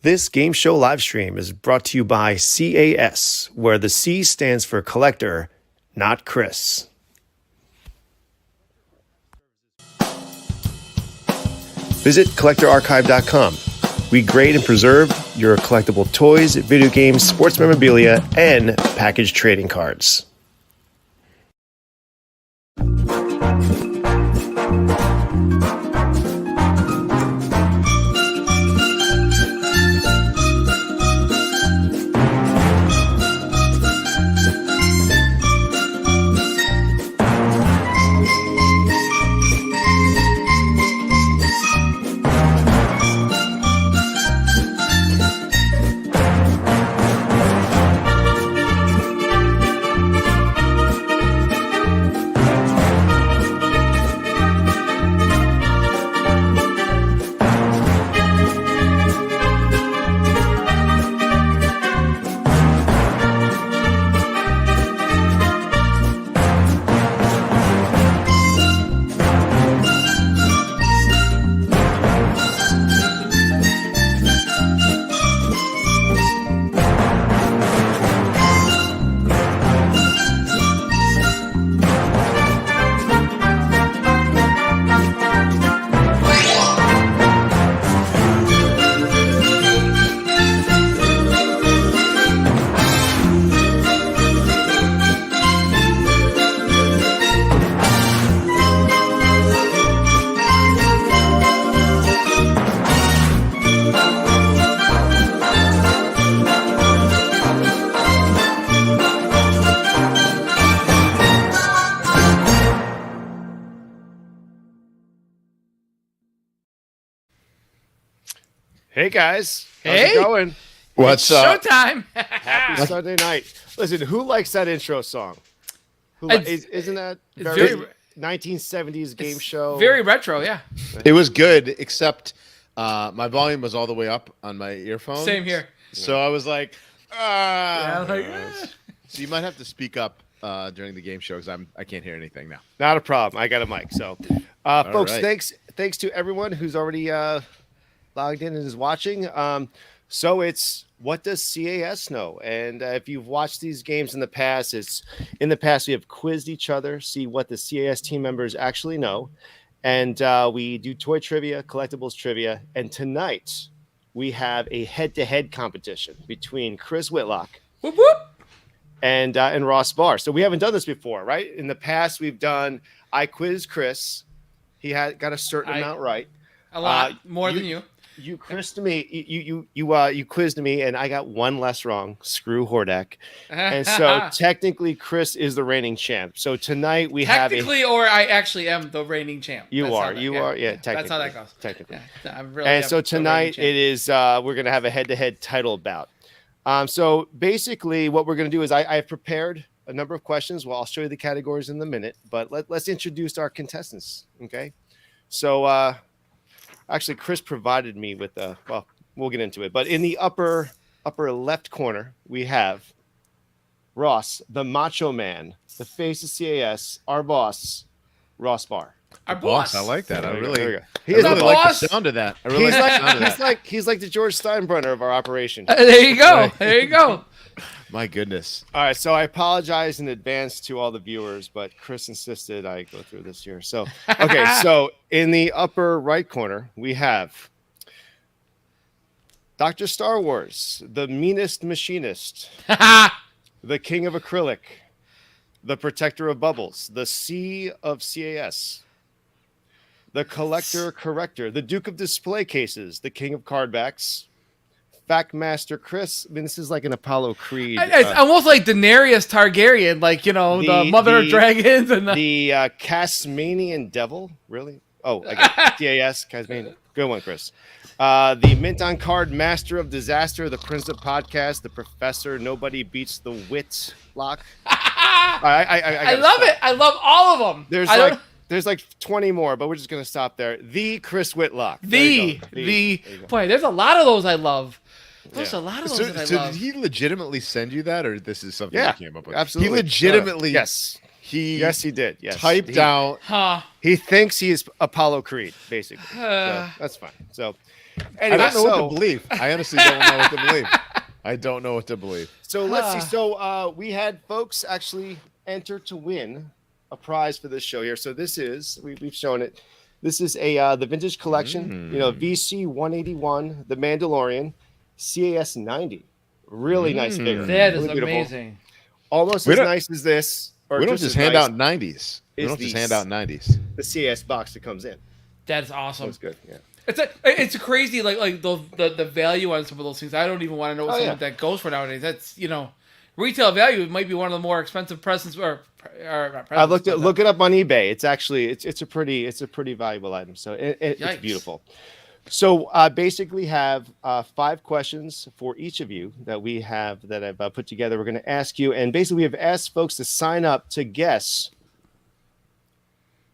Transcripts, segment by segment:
This game show live stream is brought to you by CAS, where the C stands for collector, not Chris. Visit collectorarchive.com. We grade and preserve your collectible toys, video games, sports memorabilia, and packaged trading cards. Hey guys, how's it going? What's up? Showtime! Happy Sunday night. Listen, who likes that intro song? Isn't that very 1970s game show? Very retro, yeah. It was good, except my volume was all the way up on my earphones. Same here. So I was like, I was like, So you might have to speak up during the game show because I can't hear anything now. Not a problem. I got a mic. So, folks, right. thanks to everyone who's already logged in and is watching. So it's what does CAS know? And if you've watched these games in the past, we have quizzed each other, see what the CAS team members actually know, and we do toy trivia, collectibles trivia, and tonight we have a head-to-head competition between Chris Whitlock whoop, whoop. and Ross Barr. So we haven't done this before, right? In the past, we've done I quizzed Chris. He got a certain amount right. A lot more than you. You quizzed me. You quizzed me, and I got one less wrong. Screw Hordak. And so technically, Chris is the reigning champ. So tonight we technically, or I actually am the reigning champ. You are. Yeah. Technically, that's how that goes. Technically. Yeah, I'm really. And so tonight it is. We're gonna have a head-to-head title bout. So basically, what we're gonna do is I've prepared a number of questions. Well, I'll show you the categories in a minute, but let's introduce our contestants. Okay. So. Actually, Chris provided me with well, we'll get into it. But in the upper left corner, we have Ross, the Macho Man, the face of CAS, our boss, Ross Barr. Our boss. I like that. I really like the sound of that. I really like the sound of that. He's like the George Steinbrenner of our operation. There you go. There you go. My goodness. All right, so I apologize in advance to all the viewers, but Chris insisted I go through this here. So, okay, so in the upper right corner, we have Dr. Star Wars, the meanest machinist, the king of acrylic, the protector of bubbles, the C of CAS, the collector corrector, the Duke of display cases, the king of cardbacks, Fact Master Chris. I mean, this is like an Apollo Creed. It's almost like Daenerys Targaryen, like, the mother of dragons. And the Casmanian devil, really? Oh, I got CAS, Casmanian. Good one, Chris. The Mint on Card Master of Disaster, the Prince of Podcast, the Professor, Nobody Beats the Wits Lock. I love it. I love all of them. There's like 20 more, but we're just gonna stop there. The Chris Whitlock. Boy, there's a lot of those I love. There's a lot of those that I love. Did he legitimately send you that, or this is something you came up with? Absolutely. He legitimately. Yes, he did. Yes, typed out. He thinks he is Apollo Creed, basically. So that's fine. So Anyway, I don't know what so, to believe. I honestly don't know what to believe. I don't know what to believe. so let's see. So we had folks actually enter to win a prize for this show here. So this is we've shown it. This is the vintage collection. VC 181, the Mandalorian, CAS 90. Really nice figure. That is really beautiful. amazing. Almost as nice as this. Or We don't just as hand nice out 90s. We is don't just the- hand out 90s. The CAS box that comes in. That's awesome. That's good. Yeah. It's crazy like the value on some of those things. I don't even want to know what something that goes for nowadays. That's retail value might be one of the more expensive presents or not presents, I've look it up on eBay. It's actually it's a pretty valuable item. So it's beautiful. So basically have 5 questions for each of you that I've put together. We're going to ask you, and basically we have asked folks to sign up to guess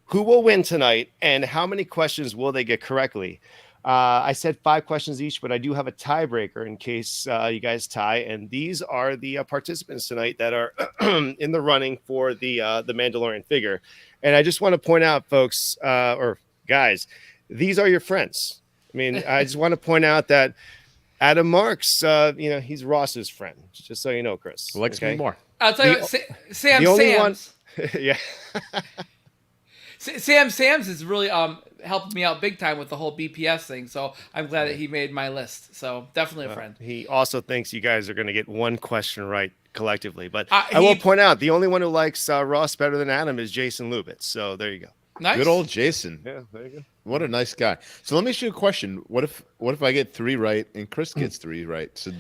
who will win tonight and how many questions will they get correctly. I said 5 questions each, but I do have a tiebreaker in case you guys tie. And these are the participants tonight that are in the running for the Mandalorian figure. And I just want to point out, folks, or guys, these are your friends. I mean, I just want to point out that Adam Marks, he's Ross's friend, just so you know, Chris. Likes me more. I'll tell you what, Sam the only Sam's. yeah. Sam Sam's is really helped me out big time with the whole BPS thing. So I'm glad that he made my list. So definitely a friend. He also thinks you guys are going to get one question right collectively. But I will point out the only one who likes Ross better than Adam is Jason Lubitz. So there you go. Nice. Good old Jason. Yeah, there you go. What a nice guy. So let me ask you a question. What if I get 3 right and Chris gets 3 right? So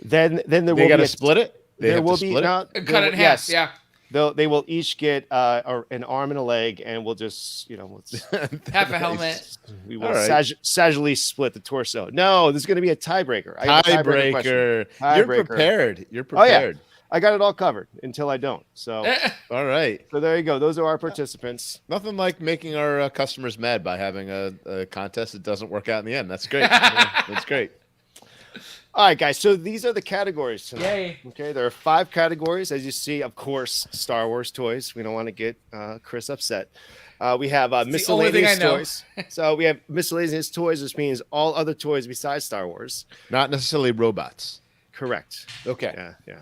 then there will they got be to split it. They there have will to be split not Cut it in half. Yeah. They will each get an arm and a leg, and we'll just Half a helmet. We will right. sagitally split the torso. No, there's going to be a tiebreaker. I have a tiebreaker question. You're Tiebreaker. prepared. You're Oh yeah, prepared. I got it all covered until I don't. So All right. so there you go. Those are our participants. Nothing like making our customers mad by having a contest that doesn't work out in the end. That's great. Yeah, that's great. All right, guys. So these are the categories tonight. Yay. Okay, there are 5 categories, as you see. Of course, Star Wars toys. We don't want to get Chris upset. We have the only thing I miscellaneous know. toys. So we have miscellaneous toys, which means all other toys besides Star Wars. Not necessarily robots. Correct. Okay. Yeah.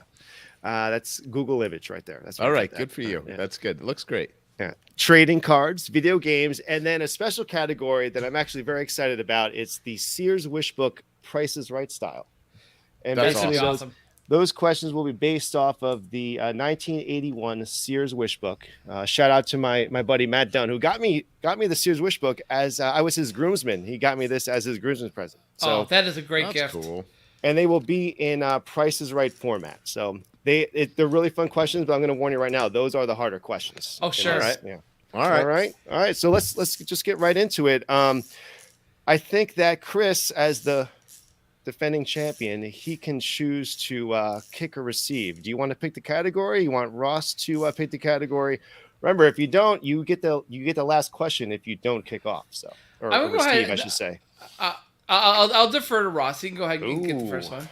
That's Google image right there. That's All right. that. Good for you. Yeah. That's good. It looks great. Yeah. Trading cards, video games, and then a special category that I'm actually very excited about. It's the Sears Wish Book Price is Right style. And That's basically awesome. those questions will be based off of the 1981 Sears Wish Book. Shout out to my buddy Matt Dunn, who got me the Sears Wish Book as I was his groomsman. He got me this as his groomsman present. So that is a great That's gift. cool. and they will be in Price is Right format. So they're really fun questions, but I'm going to warn you right now, those are the harder questions. Oh, sure. Right? Yeah. All right. All right. So let's just get right into it. I think that Chris, as the defending champion, he can choose to kick or receive. Do you want to pick the category? You want Ross to pick the category? Remember, if you don't, you get the last question if you don't kick off. So or receive, I should say. I'll defer to Ross. You can go ahead and get the first one.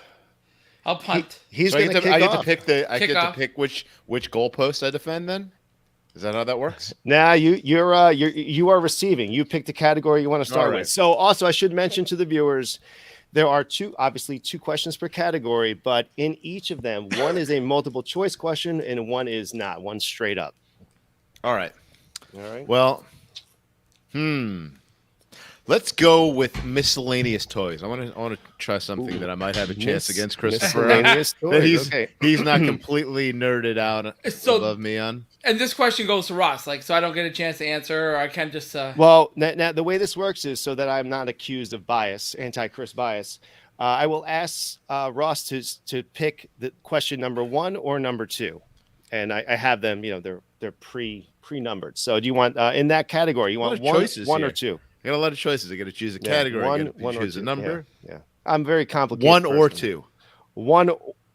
I'll punt. He's So going to kick I get off. to pick I Kick get off. to pick which goalpost I defend then? Is that how that works? Nah, you are receiving. You pick the category you want to start All right. with. So also I should mention to the viewers, there are two questions per category, but in each of them, one is a multiple choice question and one is not. One straight up. All right. All right. Well, let's go with miscellaneous toys. I want to try something that I might have a chance against Christopher. Miscellaneous That toys, okay. he's not completely nerded out So- above me on. And this question goes to Ross, so I don't get a chance to answer, or I can just. Well, now the way this works is so that I'm not accused of bias, anti-Chris bias. I will ask Ross to pick the question number 1 or number 2, and I have them. They're pre-numbered. So do you want in that category? You want one here. or 2? I got a lot of choices. I got to choose a category. I got to choose a number. Yeah. I'm very complicated. 1 or person. 2. 1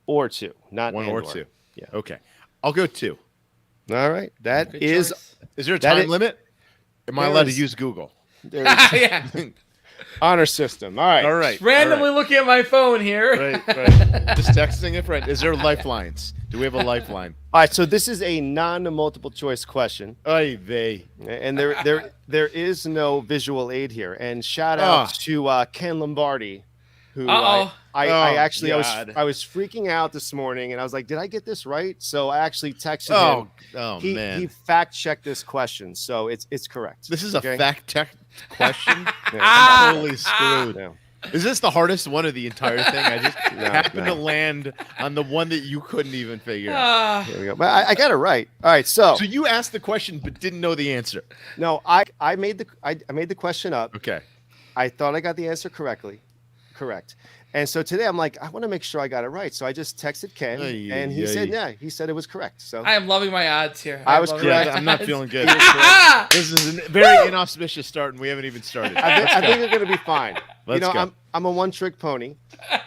or 2, not 1 and or 2. Yeah. Okay. I'll go 2. All right. That Good is choice. Is there a That time is- limit? Am I there allowed is- to use Google? there's- Yeah. Honor system. All right. All right. Randomly looking at my phone here. Right. Just texting a friend. Is there lifelines? Do we have a lifeline? All right. So this is a non-multiple choice question, Oy vey. and there is no visual aid here. And shout out to Ken Lombardi, who I actually God. I was freaking out this morning, and I was like, did I get this right? So I actually texted him. Oh He man. fact checked this question, so it's correct. This is okay? a fact check question. Yeah. I'm totally screwed. No. Is this the hardest one of the entire thing? I just happened to land on the one that you couldn't even figure out. There we go. But I got it right. All right. So you asked the question but didn't know the answer. no, I made the question up. Okay. I thought I got the answer correct. And so today I'm like, I want to make sure I got it right. So I just texted Ken, and he said, yeah, he said it was correct. So I am loving my odds here. I was love correct. my I'm not odds. feeling good. This is a very inauspicious start, and we haven't even started. I think you're going to be fine. Let's go. I'm a one-trick pony,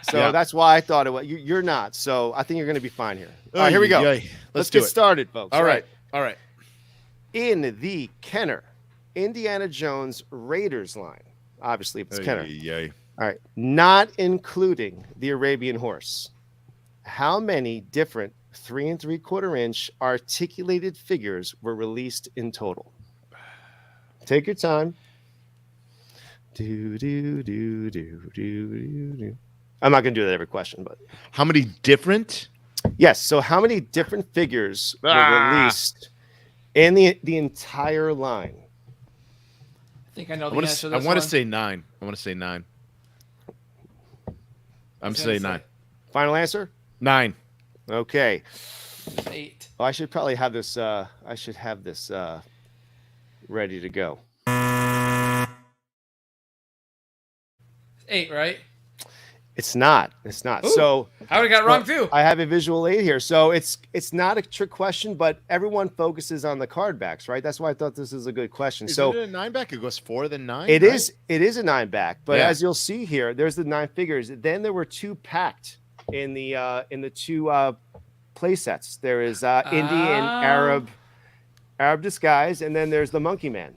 so Yeah. that's why I thought it was. You're not, so I think you're going to be fine here. All right, here we go. Let's do get it. started, folks. All right. All right. In the Kenner, Indiana Jones Raiders line, obviously it's Kenner. All right, not including the Arabian horse. How many different 3 3/4 inch articulated figures were released in total? Take your time. Do. I'm not going to do that every question, but How many different? yes. So, how many different figures were released in the entire line? I think I know I the want answer to to. I this want to one. say 9. I want to say 9. I'm gonna saying say 9. Final answer? 9. Okay. 8. Oh, I should probably have this. I should have this ready to go. 8, right? It's not. It's not. Ooh. So I would have got it wrong too. I have a visual aid here. So it's not a trick question, but everyone focuses on the card backs, right? That's why I thought this is a good question. Is So it a 9 back? It goes 4 then 9. it right? is. It is a 9 back, but Yeah. as you'll see here, there's the 9 figures. Then there were 2 packed in the 2 play sets. There is Indian Arab disguise, and then there's the Monkey Man.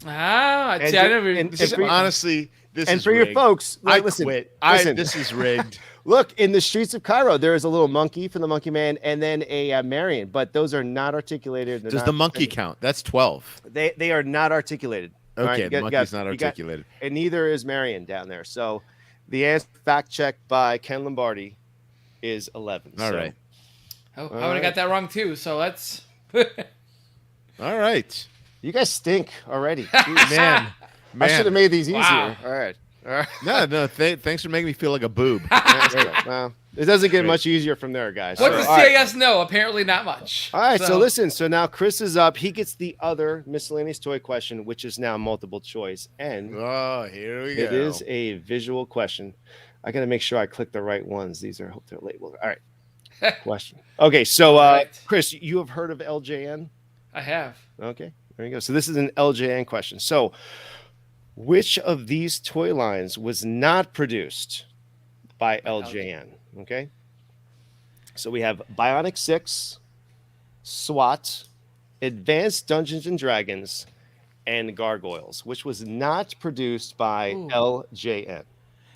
Ah, And see, I ju- never. and- This is, and for- honestly, this And is for your rigged. folks, I listen, quit. listen. This is rigged. Look, in the streets of Cairo, there is a little monkey from the Monkey Man, and then a Marion, but those are not articulated. They're Does not- the monkey count? That's 12. They are not articulated. All right, Okay, you the got- monkey's you not got- articulated. and neither is Marion down there. So the answer, fact checked by Ken Lombardi, is 11. All So- right. I would have got that wrong too. So let's. All right. You guys stink already. Jeez. Man. I should have made these easier. Wow. All right. All right. No. Thanks for making me feel like a boob. Well, it doesn't get Great. much easier from there, guys. What So, does all right. CAS know? Apparently not much. All right, so listen. So now Chris is up. He gets the other miscellaneous toy question, which is now multiple choice, and Oh, here we go. it is a visual question. I got to make sure I click the right ones. These are they're labeled. All right. Question. Okay, so Right. Chris, you have heard of LJN? I have. Okay, there you go. So this is an LJN question. So, which of these toy lines was not produced by LJN? Okay. So we have Bionic 6, SWAT, Advanced Dungeons and Dragons, and Gargoyles, which was not produced by Ooh. LJN.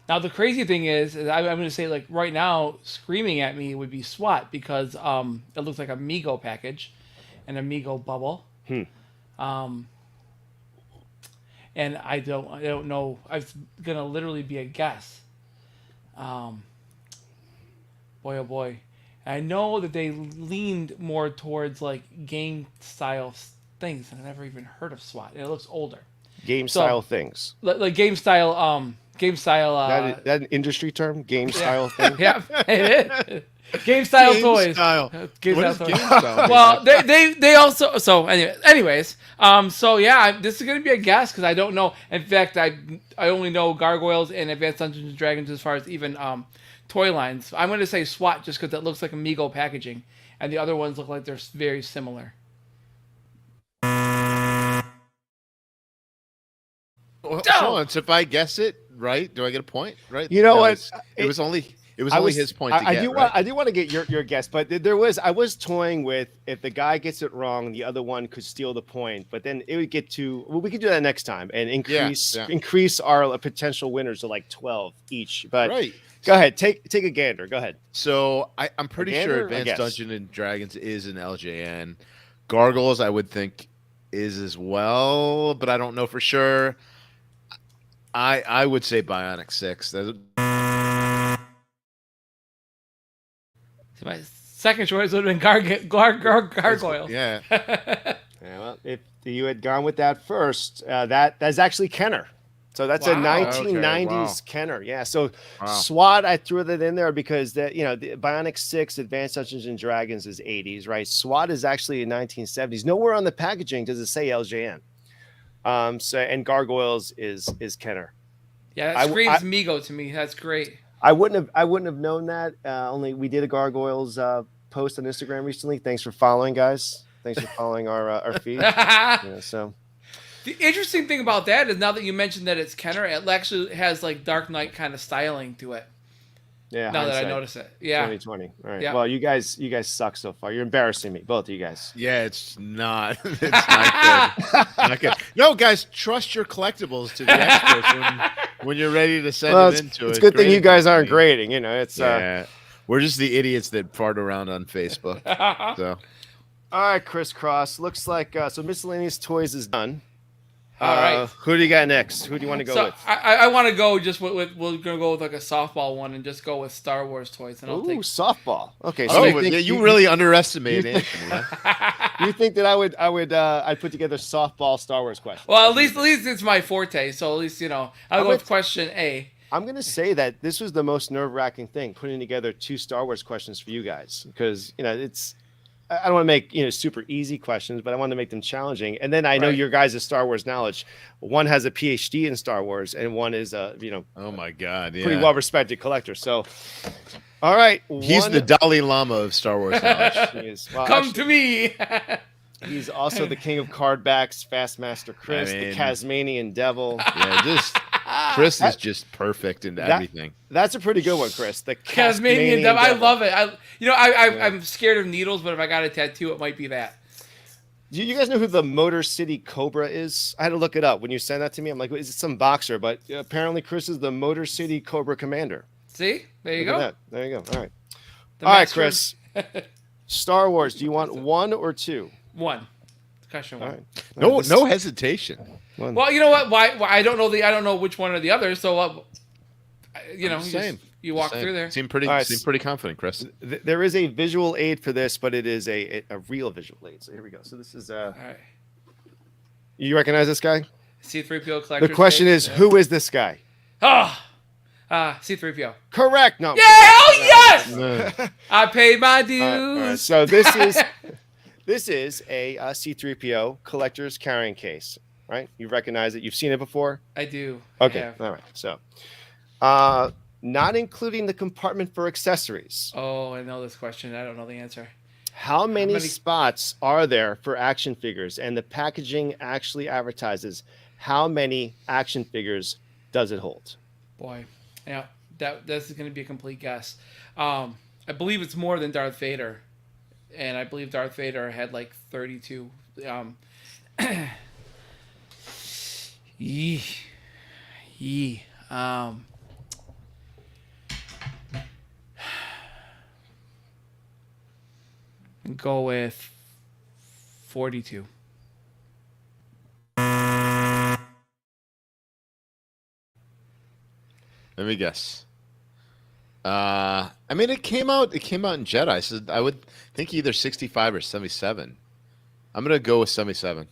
Now the crazy thing is I'm going to say like right now, screaming at me would be SWAT because it looks like a Mego package, an Amigo bubble. And I don't know. It's gonna literally be a guess. Boy, oh boy. I know that they leaned more towards like game style things, and I've never even heard of SWAT. And it looks older, Game style things. like game style. Game style. That an industry term? Game style thing? Yeah, it is. Game style Game toys. style. Game What style is toys. game style? Well, they also anyways, so yeah, this is gonna be a guess because I don't know. In fact, I only know Gargoyles and Advanced Dungeons and Dragons as far as even toy lines. I'm gonna say SWAT just because it looks like Amigo packaging, and the other ones look like they're very similar. Well, hold on. So if I guess it right, do I get a point? Right? You know No, what? It was only It was only his point to I get, do right? I do want to get your guess, but I was toying with if the guy gets it wrong, the other one could steal the point, but then it would get to we could do that next time and increase our potential winners to like 12 each. But Right. go ahead, take a gander. Go ahead. So I'm pretty sure Advanced Dungeons and Dragons is an LJN. Gargoyles, I would think, is as well, but I don't know for sure. I would say Bionic 6. So my second choice would have been Gargoyle. Yeah. Yeah, well, if you had gone with that first, that's actually Kenner. So that's a 1990s Kenner. Yeah. So SWAT, I threw that in there because the Bionic 6 Advanced Dungeons and Dragons is 80s, right? SWAT is actually in 1970s. Nowhere on the packaging does it say LJN. And Gargoyles is Kenner. Yeah, that screams Migo to me. That's great. I wouldn't have known that. Only we did a Gargoyles post on Instagram recently. Thanks for following, guys. Thanks for following our feed. So the interesting thing about that is now that you mentioned that it's Kenner, it actually has like Dark Knight kind of styling to it. Yeah. Now that I notice it. Yeah. 2020. All right. Yeah. Well, you guys suck so far. You're embarrassing me, both of you guys. Yeah, it's not. It's not good. Not good. No, guys, trust your collectibles to the experts when you're ready to send it into it. It's a good thing you guys aren't grading. It's we're just the idiots that fart around on Facebook. So, all right, Crisscross. Looks like so miscellaneous toys is done. All right. Who do you got next? Who do you want to go with? I want to go just with we're gonna go with like a softball one and just go with Star Wars toys. And I'll take softball. Okay. So you really underestimated Anthony. You think that I'd put together softball Star Wars questions? Well, at least it's my forte. So at least I'll go with question A. I'm gonna say that this was the most nerve-wracking thing, putting together 2 Star Wars questions for you guys, because I don't want to make super easy questions, but I want to make them challenging. And then I know your guys' Star Wars knowledge. One has a PhD in Star Wars, and one is a oh my god, pretty well-respected collector. So, all right, he's the Dalai Lama of Star Wars knowledge. Come to me. He's also the king of cardbacks, Fastmaster Chris, the Tasmanian Devil. Yeah, Chris is just perfect in everything. That's a pretty good one, Chris. The Tasmanian Devil. I love it. I'm scared of needles, but if I got a tattoo, it might be that. Do you guys know who the Motor City Cobra is? I had to look it up when you sent that to me. I'm like, is it some boxer? But apparently, Chris is the Motor City Cobra commander. See, there you go. There you go. All right, all right, Chris. Star Wars. Do you want 1 or 2? 1. Question 1. Right. No hesitation. 1. Well, you know what? Why I don't know which one or the other. So you walk through there. Seem pretty confident, Chris. There is a visual aid for this, but it is a real visual aid. So here we go. So this is all right. You recognize this guy? C-3PO collector. The question is, who is this guy? C-3PO. Correct. No. Yeah. Oh yes. I paid my dues. All right. So this is a C-3PO collector's carrying case. Right? You recognize it. You've seen it before? I do. Okay. All right. So, not including the compartment for accessories. Oh, I know this question. I don't know the answer. How many spots are there for action figures? And the packaging actually advertises how many action figures does it hold? Boy, yeah, this is going to be a complete guess. I believe it's more than Darth Vader, and I believe Darth Vader had like 32. Go with 42. Let me guess. I mean, it came out in Jedi, so I would think either 65 or 77. I'm gonna go with 77.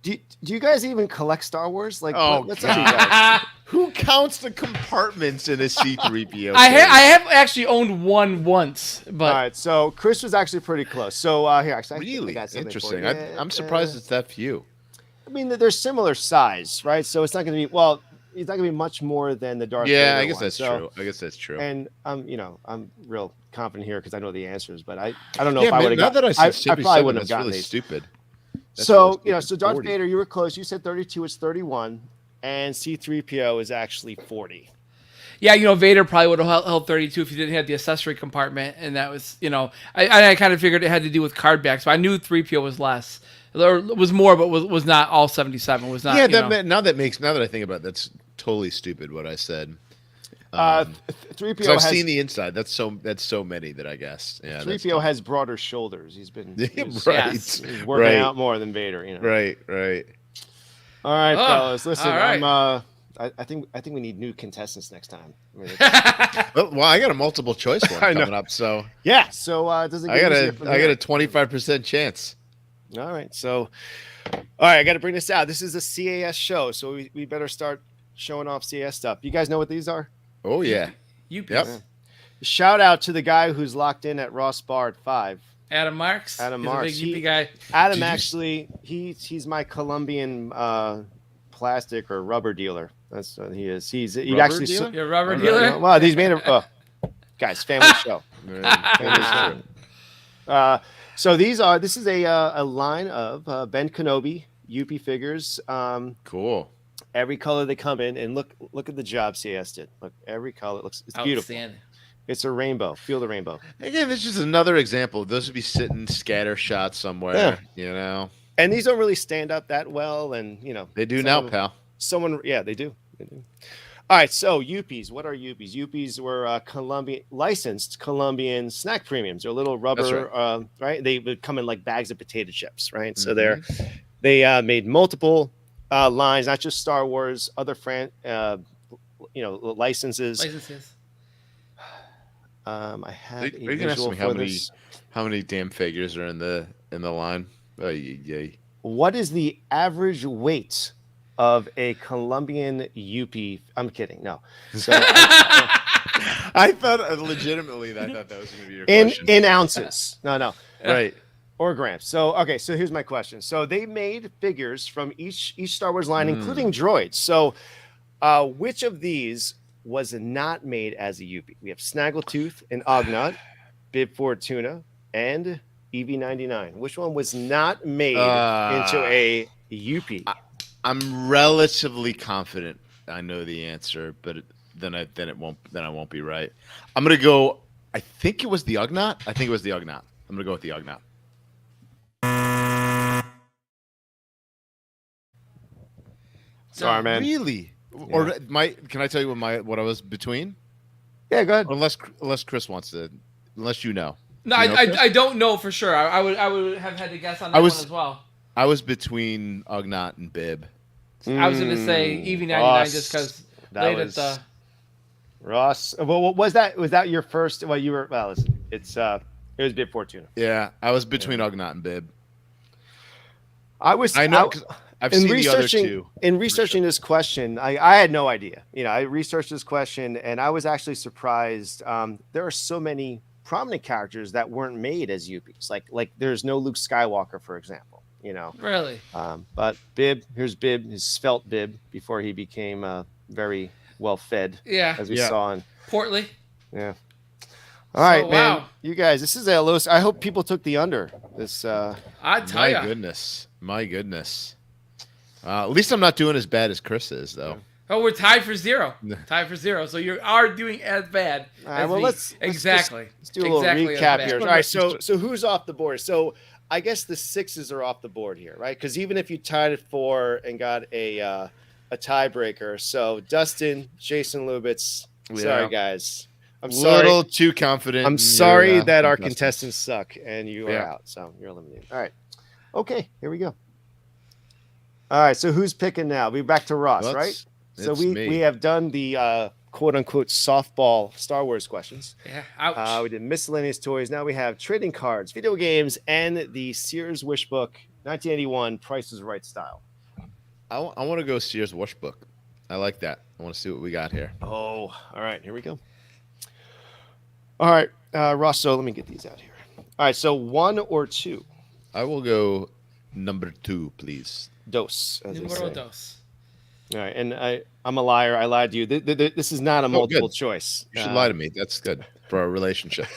Do you guys even collect Star Wars? Like, what's up, you God. guys? Who counts the compartments in a C-3PO? I have actually owned one once, but all right. So Chris was actually pretty close. So here, actually, really I got something interesting. for you. I'm surprised it's that few. I mean, they're similar size, right? So it's not going to be it's not going to be much more than the Darth Yeah, Vader I guess one. that's true. I guess that's true. And I'm real confident here because I know the answers, but I don't know if I man, would have now got. that I said I probably wouldn't have that's gotten really these. stupid. So, so Darth Vader, you were close. You said 32. It's 31. And C-3PO is actually 40. Yeah, Vader probably would have held 32 if he didn't have the accessory compartment. And that was, I kind of figured it had to do with card backs. But I knew 3PO was less. Or was more, but was not all 77. Was not. Yeah, now that I think about it, that's totally stupid what I said. 3PO. I've seen the inside. That's so many that I guess. Yeah, 3PO has broader shoulders. He's been he's working out more than Vader. Right. All right, fellas. Listen, right. I think we need new contestants next time. Well, I got a multiple choice one coming up, so yeah. So does it? I got a 25% chance. All right. So, all right, I got to bring this out. This is a CAS show, so we better start showing off CAS stuff. You guys know what these are? Oh yeah. Yep. Yeah. Shout out to the guy who's locked in at Ross Bar at 5. Adam Marks. Adam He's Marks. a big UP guy. Adam actually, he's my Colombian plastic or rubber dealer. That's what he is. He actually dealer? You're a rubber dealer? Well, he's made of guys, family show. Family show. So this is a line of Ben Kenobi UP figures. Cool. Every color they come in, and look at the job CS did. Look, every color it's beautiful. It's a rainbow. Feel the rainbow. Again, this is another example. Those would be sitting scatter shots somewhere. Yeah. And these don't really stand up that well, and they do now, pal. They do. All right, so Yuppies. What are Yuppies? Yuppies were licensed Colombian snack premiums. They're little rubber, right? They would come in like bags of potato chips, right? So they made multiple lines, not just Star Wars, other licenses. I have. Are you gonna ask me how many damn figures are in the line? What is the average weight of a Colombian UP? I'm kidding. No. So, I thought legitimately that was going to be your question. In ounces. No. Right. Or grams. So here's my question. So they made figures from each Star Wars line, including droids. So which of these was not made as a UP? We have Snaggletooth and Ognot, Bib Fortuna, and EV99. Which one was not made into a UP? I'm relatively confident I know the answer, but then I won't be right. I'm gonna go. I think it was the Ugnaught. I'm gonna go with the Ugnaught. Sorry, man. Really? Yeah. Or can I tell you what I was between? Yeah, go ahead. Unless Chris wants to, unless you know. No, I don't know for sure. I would have had to guess on that one as well. I was between Ugnaught and Bib. I was going to say EV99 just because late at the Ross. Well, was that your first? Well, you were. Well, listen, it was Bib Fortuna. Yeah, I was between Ugnaught and Bib. I know. I've seen the other two. In researching this question, I had no idea. I researched this question, and I was actually surprised. There are so many prominent characters that weren't made as UPs. Like there's no Luke Skywalker, for example. Really. But Bib, here's Bib, his svelte Bib, before he became very well fed. Yeah. As we saw in portly. Yeah. All right, man. Wow. You guys, this is a low. I hope people took the under. This. I tell you. My goodness. At least I'm not doing as bad as Chris is, though. Oh, we're tied for zero. So you are doing as bad. Let's do a little recap here. All right, so who's off the board? So I guess the 6s are off the board here, right? Because even if you tied at 4 and got a tiebreaker, so Dustin, Jason Lubitz. Sorry, guys. I'm sorry. A little too confident. I'm sorry that our contestants suck and you are out, so you're eliminated. All right. Okay, here we go. All right, so who's picking now? We're back to Ross, right? So we have done the quote unquote softball Star Wars questions. Yeah. Ouch. We did miscellaneous toys. Now we have trading cards, video games, and the Sears Wish Book 1981 Price is Right style. I want to go Sears Wish Book. I like that. I want to see what we got here. Oh, all right. Here we go. All right, Ross. So let me get these out here. All right. So 1 or 2. I will go number 2, please. Dos. Numero dos. All right, and I'm a liar. I lied to you. This is not a multiple choice. You should lie to me. That's good for our relationship.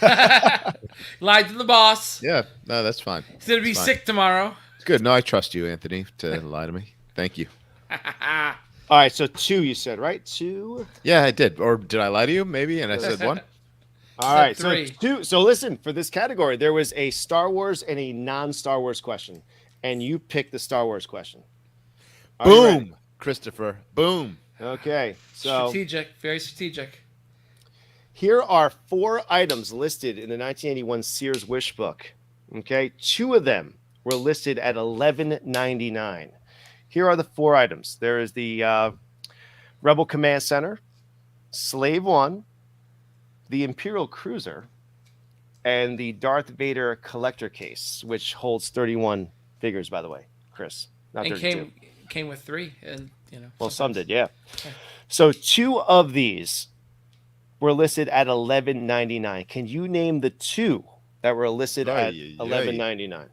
Lied to the boss. Yeah, no, that's fine. He's gonna be sick tomorrow. Good. No, I trust you, Anthony, to lie to me. Thank you. All right, so 2 you said, right? 2. Yeah, I did. Or did I lie to you? Maybe, and I said 1. All right, so 3. 2. So listen, for this category, there was a Star Wars and a non-Star Wars question, and you picked the Star Wars question. Are you ready? Boom, Christopher. Boom. Okay, so Strategic, very strategic. here are 4 items listed in the 1981 Sears Wish Book. Okay, 2 of them were listed at $11.99. Here are the 4 items. There is the Rebel Command Center, Slave One, the Imperial Cruiser, and the Darth Vader collector case, which holds 31 figures, by the way, Chris. Not And 32. came with 3, and Well, some did, yeah. So 2 of these were listed at $11.99. Can you name the 2 that were listed at $11.99?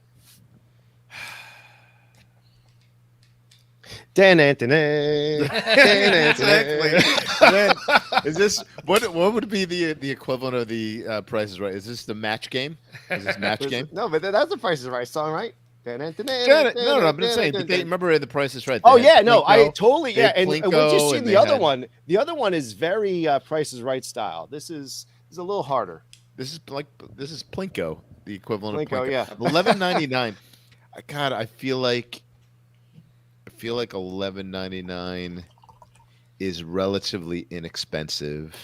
Is this what would be the equivalent of the Price is Right? Is this the match game? Is this match game? No, but that's the Price is Right song, right? No, I'm just saying. But they remember the Price is Right. Oh They yeah, had no, Plinko, I totally they had And Plinko, once you see and the they other had- one, the other one is very Price is Right style. This is a little harder. This is Plinko, the equivalent of Plinko, Plinko. yeah. $11.99. God, I feel like $11.99 is relatively inexpensive.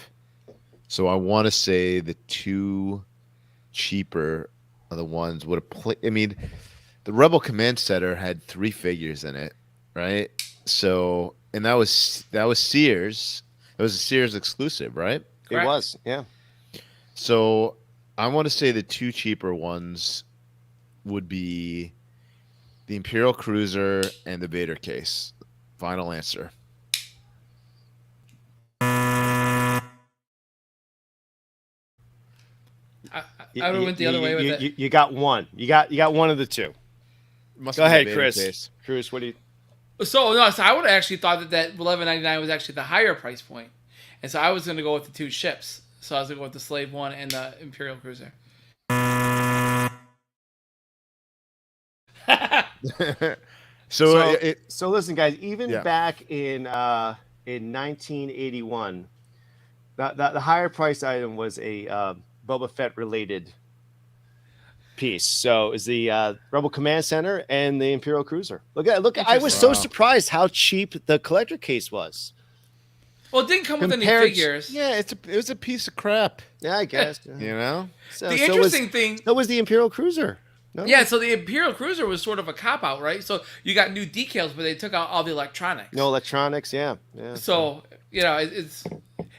So I want to say the 2 cheaper are the ones would have. I mean, the Rebel Command Center had 3 figures in it, right? So, and that was Sears. It was a Sears exclusive, right? Correct. It was, yeah. So I want to say the 2 cheaper ones would be the Imperial Cruiser and the Vader case. Final answer. I would have went the other way with it. You got one. You got one of the 2. Must Go be the ahead, Vader Chris. case. Chris, what do you? So I would have actually thought that $11.99 was actually the higher price point, and so I was going to go with the 2 ships. So I was going to go with the Slave One and the Imperial Cruiser. So listen, guys. Even Yeah. back in 1981, the higher price item was a Boba Fett related piece. So is the Rebel Command Center and the Imperial Cruiser. Look! I was so surprised how cheap the collector case was. Well, it didn't come with any Compared- figures. Yeah, it was a piece of crap. Yeah, I guess. You know. The interesting thing. So was the Imperial Cruiser. No? Yeah, so the Imperial Cruiser was sort of a cop out, right? So you got new decals, but they took out all the electronics. No electronics. Yeah. So it's.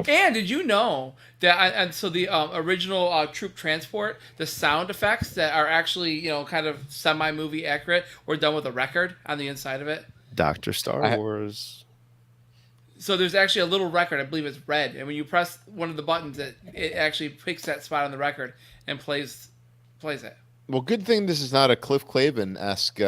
And did you know that? And so the original troop transport, the sound effects that are actually kind of semi-movie accurate, were done with a record on the inside of it. Dr. Star Wars. So there's actually a little record, I believe it's red, and when you press one of the buttons, it actually picks that spot on the record and plays it. Well, good thing this is not a Cliff Clavin-esque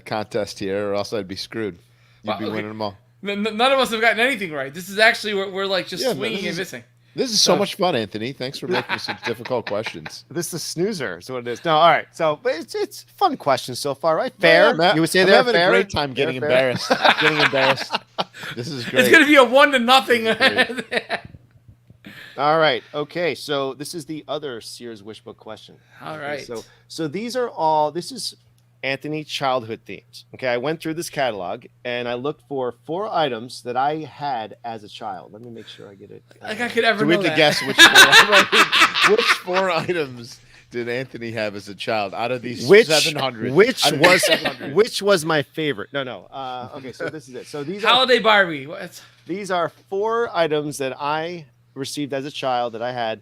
contest here, or else I'd be screwed. You'd be winning them all. None of us have gotten anything right. This is actually we're like just swinging and missing. This is so much fun, Anthony. Thanks for making such difficult questions. This is a snoozer, is what it is. No, all right. So, but it's fun questions so far, right? Fair. Yeah, you would say I'm they're having fair? a great time getting They're embarrassed. Getting embarrassed. This is great. It's gonna be a 1-0. All right. Okay. So this is the other Sears Wish Book question. All Okay, right. So these are all. This is Anthony childhood themes. Okay. I went through this catalog and I looked for 4 items that I had as a child. Let me make sure I get it. Like I could ever So we know have to that. guess which 4 items did Anthony have as a child out of these 700? Which was my favorite? No. Okay. So this is it. So Holiday Barbie. these are 4 items that I received as a child that I had.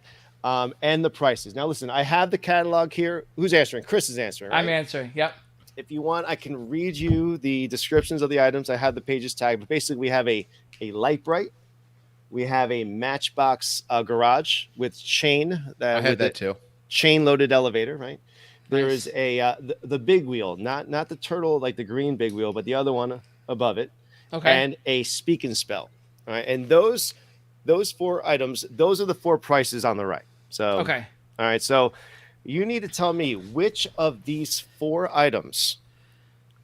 And the prices. Now, listen, I have the catalog here. Who's answering? Chris is answering. Right? I'm answering. Yep. If you want, I can read you the descriptions of the items. I have the pages tagged, but basically we have a light bright. We have a Matchbox garage with chain. I had that too. Chain loaded elevator, right? There Nice. is a the big wheel, not the turtle like the green big wheel, but the other one above it. Okay. And a speak and spell. All right. And those 4 items, those are the 4 prices on the right. So Okay. all right. So You need to tell me which of these 4 items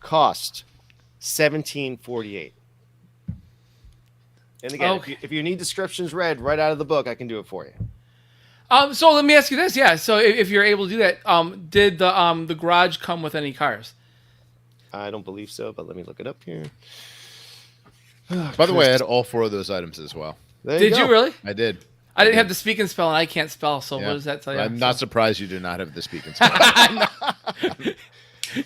cost $17.48. And again, Okay. if you need descriptions read right out of the book, I can do it for you. So let me ask you this. Yeah. So if you're able to do that, did the garage come with any cars? I don't believe so, but let me look it up here. By the way, I had all 4 of those items as well. Did you really? I did. I didn't have the speak and spell, and I can't spell. So Yeah. what does that tell you? I'm not surprised you do not have the speak and spell.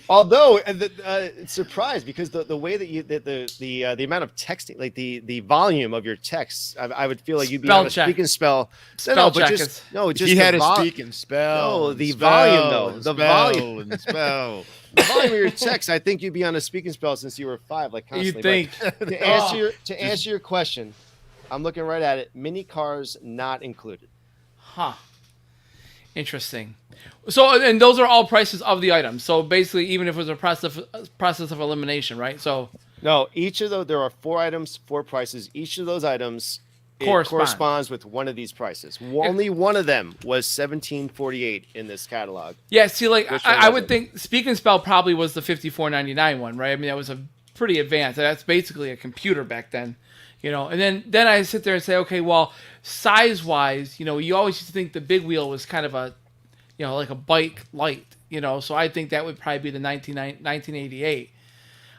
Although it's surprised because the way that you the amount of texting, like the volume of your texts, I would feel like you'd be Spell on a check. speak and spell. Spell check just is- just he the had a vol- speak and spell. No, and the spell volume, though. and The spell volume. and spell. the volume of your text. I think you'd be on a speak and spell since you were 5, like You constantly. think? But to answer your question, I'm looking right at it. Mini cars not included. Huh. Interesting. So, and those are all prices of the items. So basically, even if it was a process of elimination, right? So No, each of those, there are 4 items, 4 prices. Each of those items Corresponds. with one of these prices. Only one of them was $17.48 in this catalog. yeah, see, like Which one I was would it? think speak and spell probably was the $54.99 one, right? I mean, that was a pretty advanced. That's basically a computer back then, you know. And then I sit there and say, okay, well, size wise, you know, you always used to think the big wheel was kind of a, you know, like a bike light, you know. So I think that would probably be the 1988.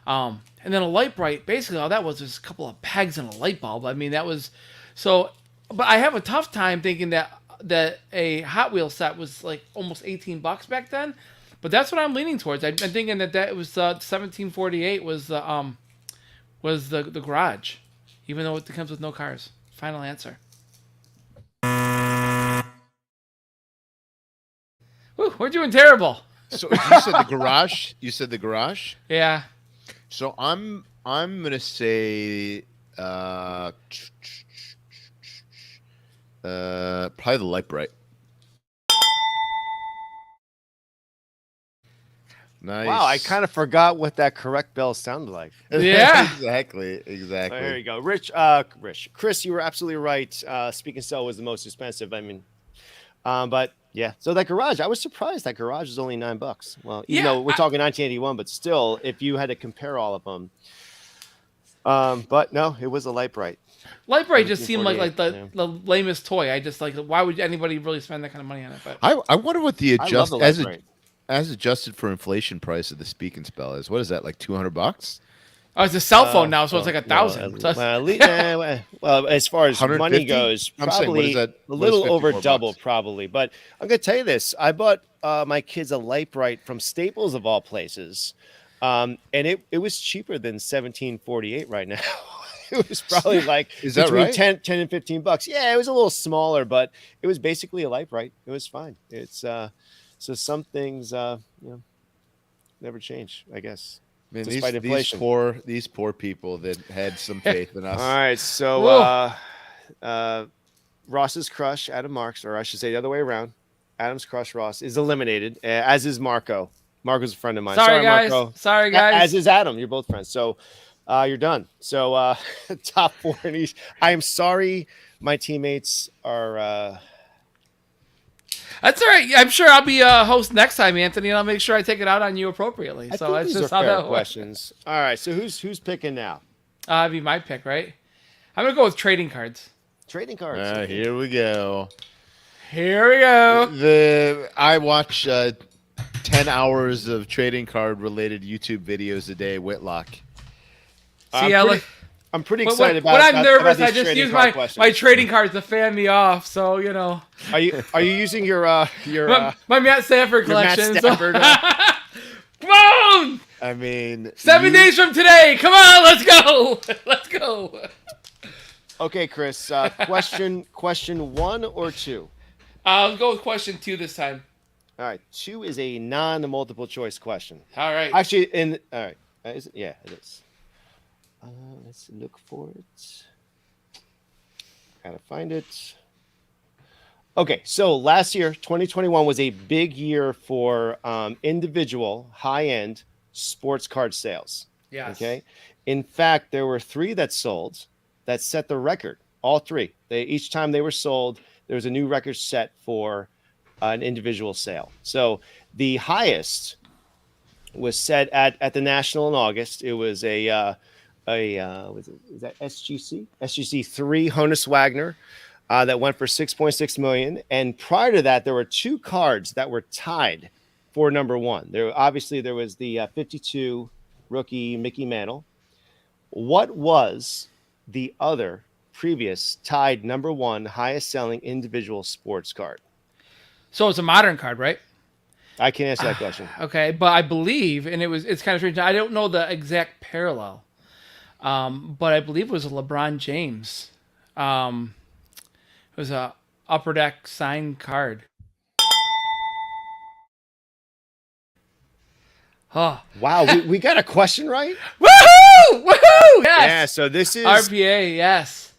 And then a light bright, basically all that was just a couple of pegs and a light bulb. I mean, that was so. But I have a tough time thinking that a Hot Wheels set was like almost $18 back then. But that's what I'm leaning towards. I'm thinking that was 1748 was the garage, even though it comes with no cars. Final answer. Whew, we're doing terrible. So you said the garage. You said the garage. Yeah. So I'm gonna say probably the light bright. Nice. Wow, I kind of forgot what that correct bell sounded like. Yeah. exactly. There you go, Rich. Chris, you were absolutely right. Speak and Sell was the most expensive. I mean, but yeah. So that garage, I was surprised that garage was only $9. Well, even though we're talking 1981, but still, if you had to compare all of them. But no, it was a light bright. Light bright just seemed like the yeah. the lamest toy. I just like, why would anybody really spend that kind of money on it? But I wonder what the I love the light bright. as adjusted for inflation price of the speak and spell is. What is that, like $200? oh, it's a cell phone now, so it's like $1,000. So Well, as far as money 150? goes, I'm saying, what is probably that? a What is little over 54 double, bucks? probably. But I'm gonna tell you this: I bought my kids a light bright from Staples of all places, and it was cheaper than $17.48 right now. It was probably like Is that between right? 10 and $15. Yeah, it was a little smaller, but it was basically a light bright. It was fine. It's so some things never change, I guess. Man, Despite these inflation. these poor people that had some faith in us. All right, so Ross's crush, Adam Marks, or I should say the other way around. Adam's crush, Ross, is eliminated, as is Marco. Marco's a friend of mine. Sorry, guys. Marco. Sorry, guys. As is Adam. You're both friends. So you're done. So top 4 in each. I am sorry my teammates are... That's all right. I'm sure I'll be a host next time, Anthony, and I'll make sure I take it out on you appropriately. I So think that's these just are how fair that works. questions. All right, so who's picking now? That'd be my pick, right? I'm gonna go with trading cards. Trading cards. Here we go. Here we go. I watch 10 hours of trading card related YouTube videos a day. Whitlock. I'm pretty When excited about. when I'm about nervous, these I just trading use card my questions. trading cards to fan me off. So you know, Are you using your my Matt Stafford your Matt collection. Stafford, Come on! I mean, 7 days from today. Come on, let's go. Let's go. Okay, Chris. Question 1 or 2? I'll go with question 2 this time. All right, 2 is a non-multiple choice question. All right. Actually, all right, is it? Yeah, it is. Let's look for it. Gotta find it. Okay, so last year, 2021, was a big year for individual high-end sports card sales. Yes. Okay. In fact, there were 3 that sold that set the record. All 3. Each time they were sold, there was a new record set for an individual sale. So the highest was set at the National in August. It was is that SGC 3 Honus Wagner that went for 6.6 million. And prior to that, there were two cards that were tied for number one. There was the 52 rookie Mickey Mantle. What was the other previous tied number one highest selling individual sports card? So it's a modern card, right? I can answer that question. Okay, but I believe, and it's kind of strange. I don't know the exact parallel, but I believe it was a LeBron James. It was a upper deck signed card. Oh. Wow, we got a question right? Woohoo! Woohoo! Yes. Yeah, so this is RPA, yes.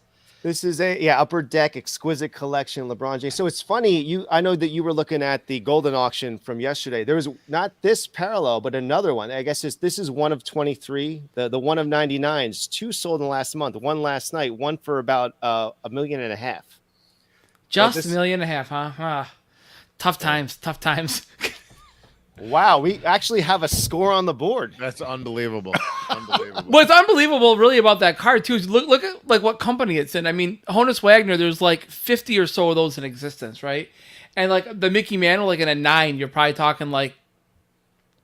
This is a upper deck exquisite collection LeBron James. So it's funny, I know that you were looking at the golden auction from yesterday. There was not this parallel, but another one. I guess this is one of 23. The one of 99s, two sold in the last month, one last night, one for about $1.5 million. Just $1.5 million, huh? Tough times. Wow, we actually have a score on the board. That's unbelievable. What's unbelievable really about that card too is look at like what company it's in. I mean, Honus Wagner, there's like 50 or so of those in existence, right? And like the Mickey Mantle, like in a 9, you're probably talking like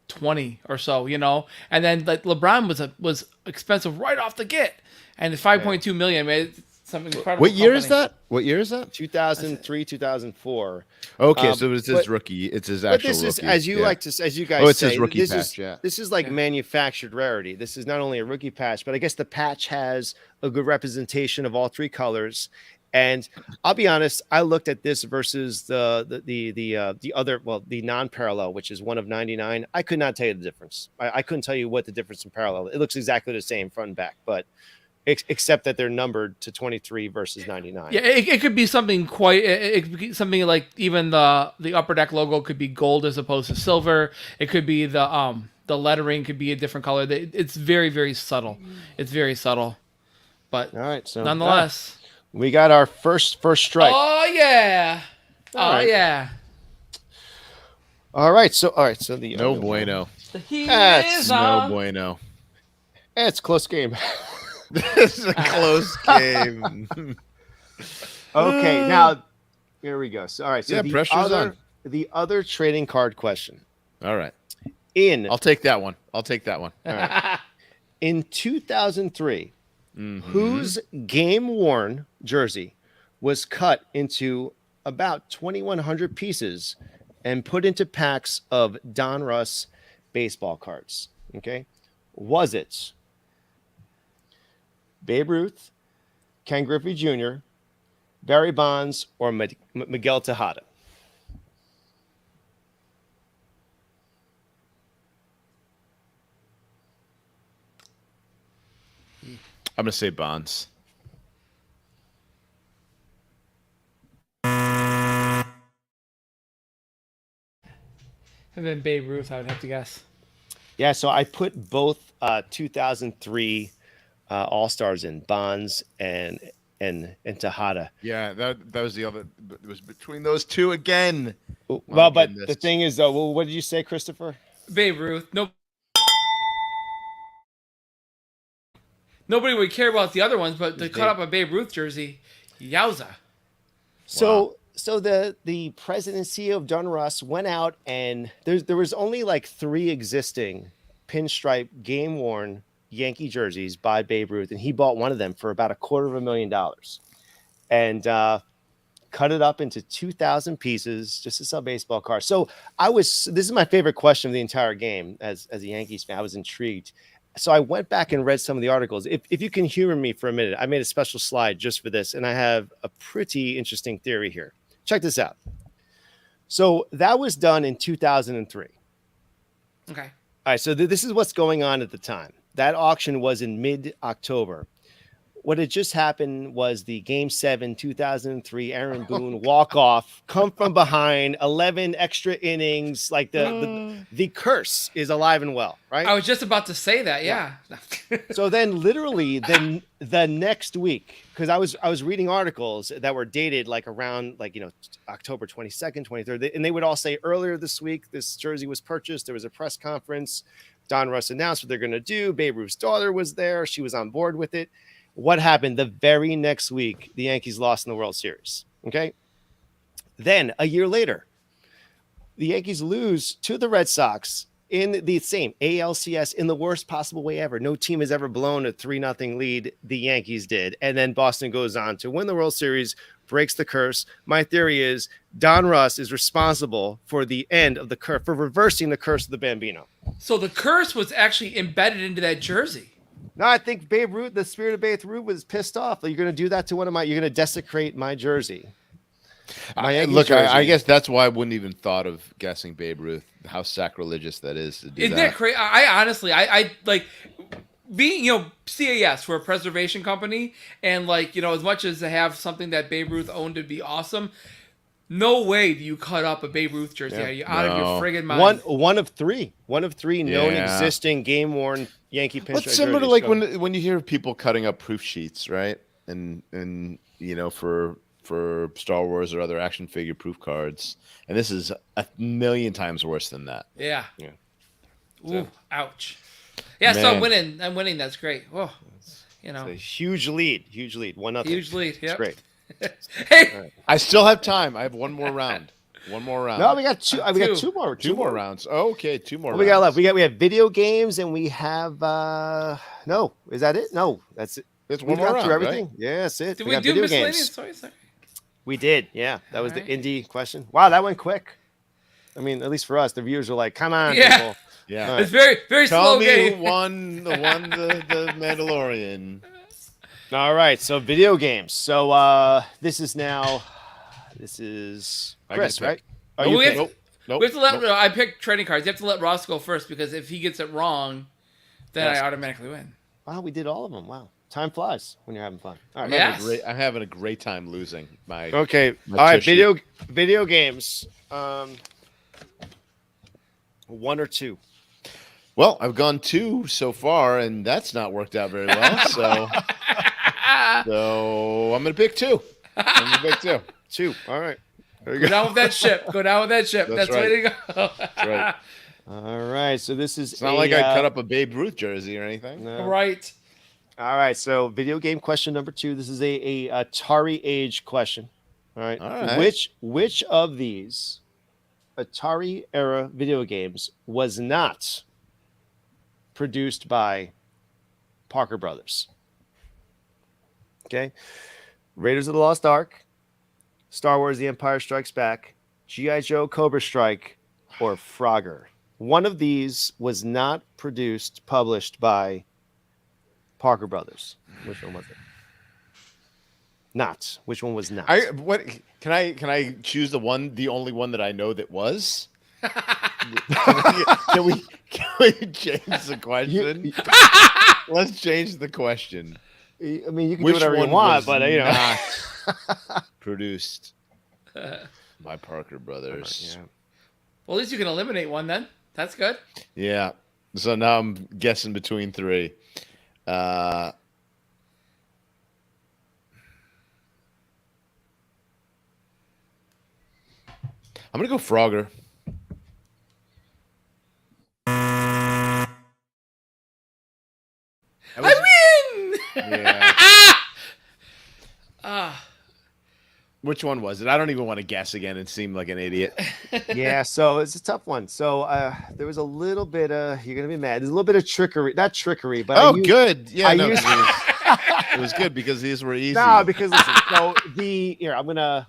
20 or so, you know. And then like LeBron was expensive right off the get, and it's 5.2 million. Man, it's something incredible. What year is that? 2003, 2004. Okay, so it's his rookie. It's his actual this is, rookie. as you guys it's say, his rookie this patch. this is like manufactured rarity. This is not only a rookie patch, but I guess the patch has a good representation of all three colors. And I'll be honest, I looked at this versus the other, the non-parallel, which is one of 99. I could not tell you the difference. I couldn't tell you what the difference in parallel. It looks exactly the same front and back, but except that they're numbered to 23 versus 99. Yeah, it could be something it could be something like even the upper deck logo could be gold as opposed to silver. It could be the lettering could be a different color. It's very, very subtle. It's very subtle, but all right. So nonetheless, we got our first strike. Oh yeah, yeah. All right. So the no bueno. The heat is no on. bueno. It's a close game. This is a close game. Okay, now here we go. So, all right. So yeah, pressure's on. The other trading card question. All right. I'll take that one. All right. In 2003, whose game-worn jersey was cut into about 2,100 pieces and put into packs of Don Russ baseball cards? Okay. Was it Babe Ruth, Ken Griffey Jr., Barry Bonds, or Miguel Tejada? I'm going to say Bonds. And then Babe Ruth, I would have to guess. Yeah, so I put both 2003 All-Stars in, Bonds and Tejada. Yeah, that was the other. It was between those two again. Well, but the thing is, though, what did you say, Christopher? Babe Ruth. Nobody would care about the other ones, but to cut up a Babe Ruth jersey, yowza. So the president and CEO of Don Russ went out, and there was only like 3 existing pinstripe game-worn Yankee jerseys by Babe Ruth, and he bought one of them for about $250,000 and cut it up into 2,000 pieces just to sell baseball cards. So this is my favorite question of the entire game as a Yankees fan. I was intrigued. So I went back and read some of the articles. If you can humor me for a minute, I made a special slide just for this, and I have a pretty interesting theory here. Check this out. So that was done in 2003. Okay. All right, so this is what's going on at the time. That auction was in mid-October. what had just happened was the Game 7 2003 Aaron Boone walk off, come from behind, 11 extra innings. Like the curse is alive and well, right? I was just about to say that. Yeah. So then, literally, the next week, because I was reading articles that were dated like around October 22nd, 23rd, and they would all say earlier this week this jersey was purchased. There was a press conference. Don Russ announced what they're going to do. Babe Ruth's daughter was there. She was on board with it. What happened the very next week? The Yankees lost in the World Series. Okay. Then a year later, the Yankees lose to the Red Sox in the same ALCS in the worst possible way ever. No team has ever blown a 3-0 lead. The Yankees did. And then Boston goes on to win the World Series, breaks the curse. My theory is Don Russ is responsible for the end of the curse, for reversing the curse of the Bambino. So the curse was actually embedded into that jersey. No, I think Babe Ruth, the spirit of Babe Ruth, was pissed off. You're going to do that to you're going to desecrate my jersey. I guess that's why I wouldn't even thought of guessing Babe Ruth. How sacrilegious that is to do. Isn't that crazy? I honestly, I like being, CAS, we're a preservation company, and as much as to have something that Babe Ruth owned would be awesome, no way do you cut up a Babe Ruth jersey. Are you out of your friggin' mind? One of three known existing game worn Yankee pinstripe. It's similar to when you hear people cutting up proof sheets, right? And for Star Wars or other action figure proof cards, and this is a million times worse than that. Yeah. Ooh, ouch. Yeah, man. So I'm winning. That's great. Oh, it's a huge lead. 1-0. Huge lead. Yeah, great. Hey, right. I still have time. I have one more round. No, we got two. We got two more. Two more rounds. Oh, okay, two more. What we got left? We have video games, and we have no. Is that it? No, that's it. It's one more round. Through everything. Right? Yeah, that's it. Did we do miscellaneous? Sorry. We did. Yeah, that was the indie question. Wow, that went quick. I mean, at least for us, the viewers were like, "Come on, people." Yeah, it's very, very slow game. Tell me who won the Mandalorian. All right, so video games. So this is Chris, right? Nope. We have to let. I picked trading cards. You have to let Ross go first because if he gets it wrong, then I automatically win. Wow, we did all of them. Wow, time flies when you're having fun. All right, I'm having a great time losing my. Okay, all right, video games. 1 or 2. Well, I've gone 2 so far, and that's not worked out very well. So I'm gonna pick 2. 2. All right. Go down with that ship. That's right. way to go. That's right. All right. So this is. It's not like I cut up a Babe Ruth jersey or anything. No. Right. All right. So video game question number 2. This is a Atari age question. All right. Which of these Atari era video games was not produced by Parker Brothers? Okay. Raiders of the Lost Ark, Star Wars The Empire Strikes Back, G.I. Joe Cobra Strike, or Frogger. One of these was not published by Parker Brothers. Which one was it? Not. Which one was not? Can I choose the only one that I know that was? Can we change the question? Let's change the question. I mean, you can do whatever you want, but not produced by Parker Brothers. Yeah. Well, at least you can eliminate one then. That's good. Yeah. So now I'm guessing between 3. I'm gonna go Frogger. I win! Yeah. Which one was it? I don't even want to guess again and seem like an idiot. Yeah, so it's a tough one. So there was a little bit of, you're going to be mad. There's a little bit of trickery. Not trickery, but good. Yeah, it was good because these were easy. No, because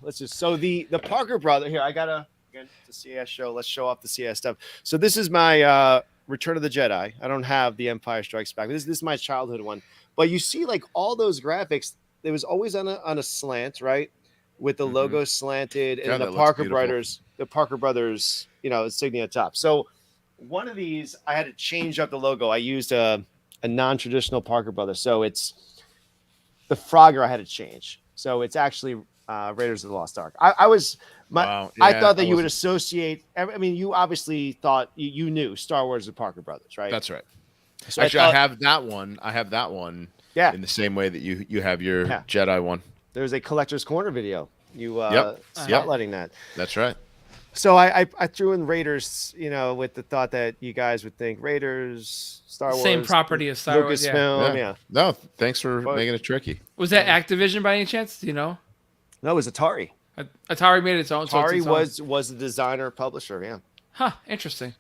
listen, so the Parker brother here, I got to the CS show. Let's show off the CS stuff. So this is my Return of the Jedi. I don't have the Empire Strikes Back. This is my childhood one. But you see like all those graphics, it was always on a slant, right? With the logo slanted and the Parker Brothers, insignia top. So one of these, I had to change up the logo. I used a non-traditional Parker Brothers. So it's the Frogger I had to change. So it's actually Raiders of the Lost Ark. I thought that you would associate. I mean, you obviously thought you knew Star Wars and Parker Brothers, right? That's right. So Actually, I have that one. I have that one. Yeah. In the same way that you have your Jedi one. There's a collector's corner video. You spotlighting that. That's right. So I threw in Raiders, with the thought that you guys would think Raiders, Star Wars, same property as Star Wars. Lucasfilm, No, thanks for making it tricky. Was that Activision by any chance? Do you know? No, it was Atari. Atari made its own. Atari was the designer publisher. Yeah. Huh. Interesting.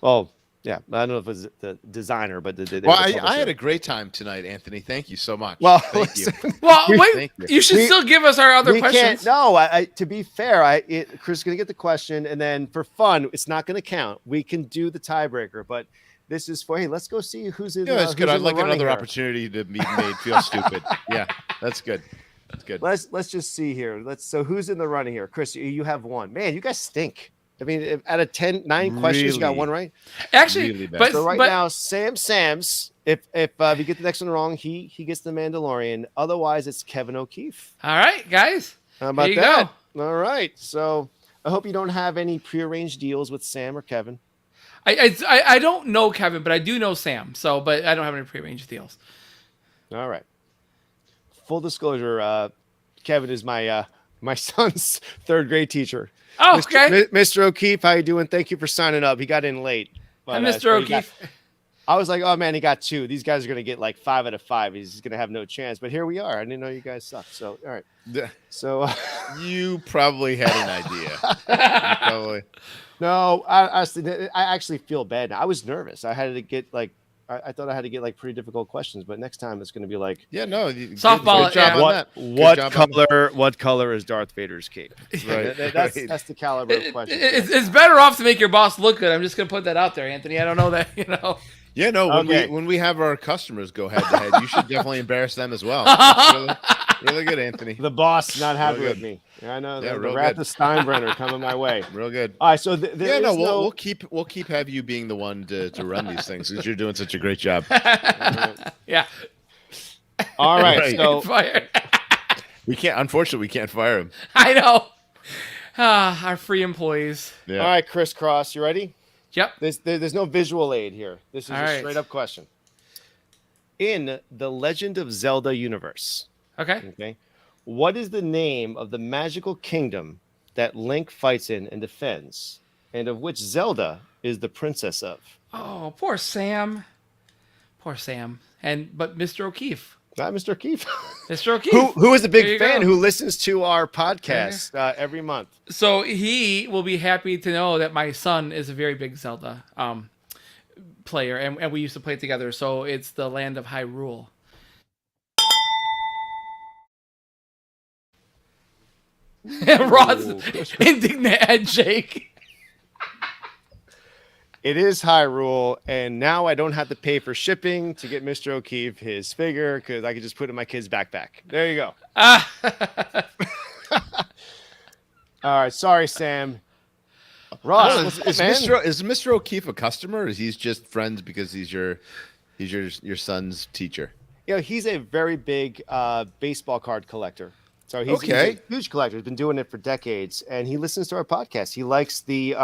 Oh. Yeah, I don't know if it was the designer, but I had a great time tonight, Anthony. Thank you so much. Well, thank you. Well, wait, you should still give us our other questions. To be fair, Chris is going to get the question, and then for fun, it's not going to count. We can do the tiebreaker, but this is for, hey, let's go see who's in. Yeah, that's good. I'd like another here. opportunity to be made feel stupid. Yeah, that's good. That's good. Let's just see here. So who's in the running here? Chris, you have one. Man, you guys stink. I mean, out of 9 questions, you got one right. Actually, really but now, Sam's. If you get the next one wrong, he gets the Mandalorian. Otherwise, it's Kevin O'Keefe. All right, guys. How about that? Go. All right. So I hope you don't have any prearranged deals with Sam or Kevin. I don't know Kevin, but I do know Sam. But I don't have any prearranged deals. All right. Full disclosure, Kevin is my son's 3rd grade teacher. Oh, okay. Mr. O'Keefe, how you doing? Thank you for signing up. He got in late. But, Mr. O'Keefe. I was like, oh, man, he got 2. These guys are going to get like 5 out of 5. He's going to have no chance. But here we are. I didn't know you guys sucked. So, all right. So you probably had an idea. No, I actually feel bad now. I was nervous. I had to get I thought I had to get pretty difficult questions, but next time it's going to be softball. Good job on that. What color is Darth Vader's cape? Right. That's the caliber of question. It's better off to make your boss look good. I'm just going to put that out there, Anthony. I don't know that, Yeah, no. When we have our customers go head to head, you should definitely embarrass them as well. That's really good, Anthony. The boss not happy with me. I know the wrath of Steinbrenner coming my way. Real good. All right, so we'll keep have you being the one to run these things because you're doing such a great job. Yeah. All right. So unfortunately, we can't fire him. I know. Our free employees. Yeah. All right, Chris Cross, you ready? Yep. There's no visual aid here. This is a straight up question. In the Legend of Zelda universe. Okay. What is the name of the magical kingdom that Link fights in and defends, and of which Zelda is the princess of? Oh, poor Sam. But Mr. O'Keefe. Not Mr. O'Keefe. Mr. O'Keefe. Who is a big fan who listens to our podcast every month. So he will be happy to know that my son is a very big Zelda player, and we used to play together. So it's the land of Hyrule. Rod's indignant at Jake. It is Hyrule, and now I don't have to pay for shipping to get Mr. O'Keefe his figure because I can just put it in my kid's backpack. There you go. All right, sorry, Sam. Ross, is Mr. O'Keefe a customer, or is he just friends because he's your son's teacher? He's a very big baseball card collector. So he's a huge collector. He's been doing it for decades, and he listens to our podcast. He likes the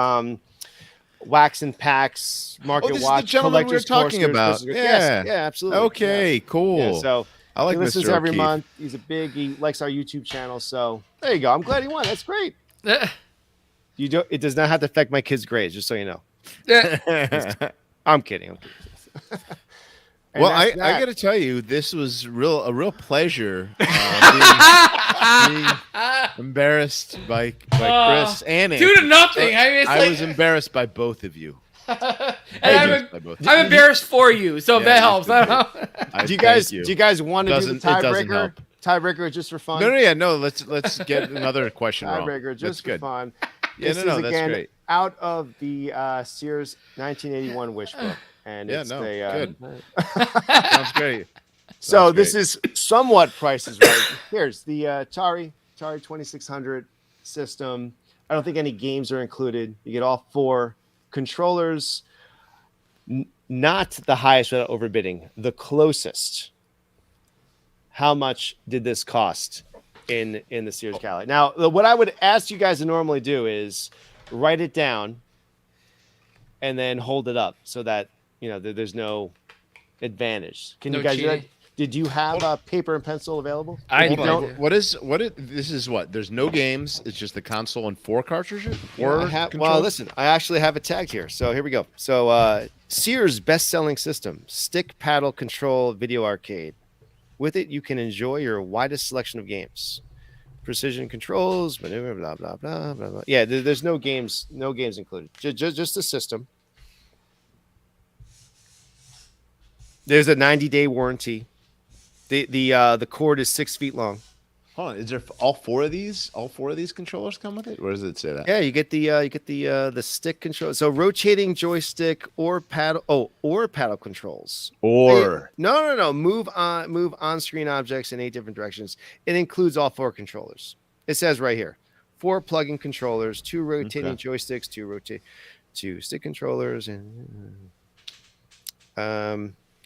wax and packs market watch. This is the gentleman we were talking about. Yeah, absolutely. Okay, cool. Yeah, so I like he listens Mr. every O'Keefe. month. He likes our YouTube channel. So there you go. I'm glad he won. That's great. It does not have to affect my kids' grades, just so you know. I'm kidding. Well, I got to tell you, this was a real pleasure being embarrassed by Chris and Anthony. 2-0. I was embarrassed by both of you. I'm embarrassed for you, so if that helps. I don't know. Do you guys want to do the tiebreaker? Tiebreaker just for fun? No. Let's get another question wrong. Tiebreaker just for fun. This is again great. Out of the Sears 1981 wish book. And good. Sounds great. So this is somewhat Price is Right. Here's the Atari 2600 system. I don't think any games are included. You get all 4 controllers. Not the highest without overbidding. The closest how much did this cost in the Sears catalog. Now, what I would ask you guys to normally do is write it down and then hold it up so that there's no advantage. Can No you guys do that? cheating. Did you have paper and pencil available? I don't. This is what? There's no games. It's just the console and 4 cartridges. Well, listen, I actually have it tagged here. So here we go. So Sears best-selling system, stick paddle control video arcade. With it, you can enjoy your widest selection of games, precision controls, maneuver, blah blah blah blah blah. Yeah, there's no games included. Just the system. There's a 90-day warranty. The cord is 6 feet long. Hold on, is there all four of these controllers come with it? Where does it say that? Yeah, you get the stick control. So rotating joystick or paddle controls. No. Move on screen objects in 8 different directions. It includes all 4 controllers. It says right here, 4 plug-in controllers, 2 rotating joysticks, 2 stick controllers, and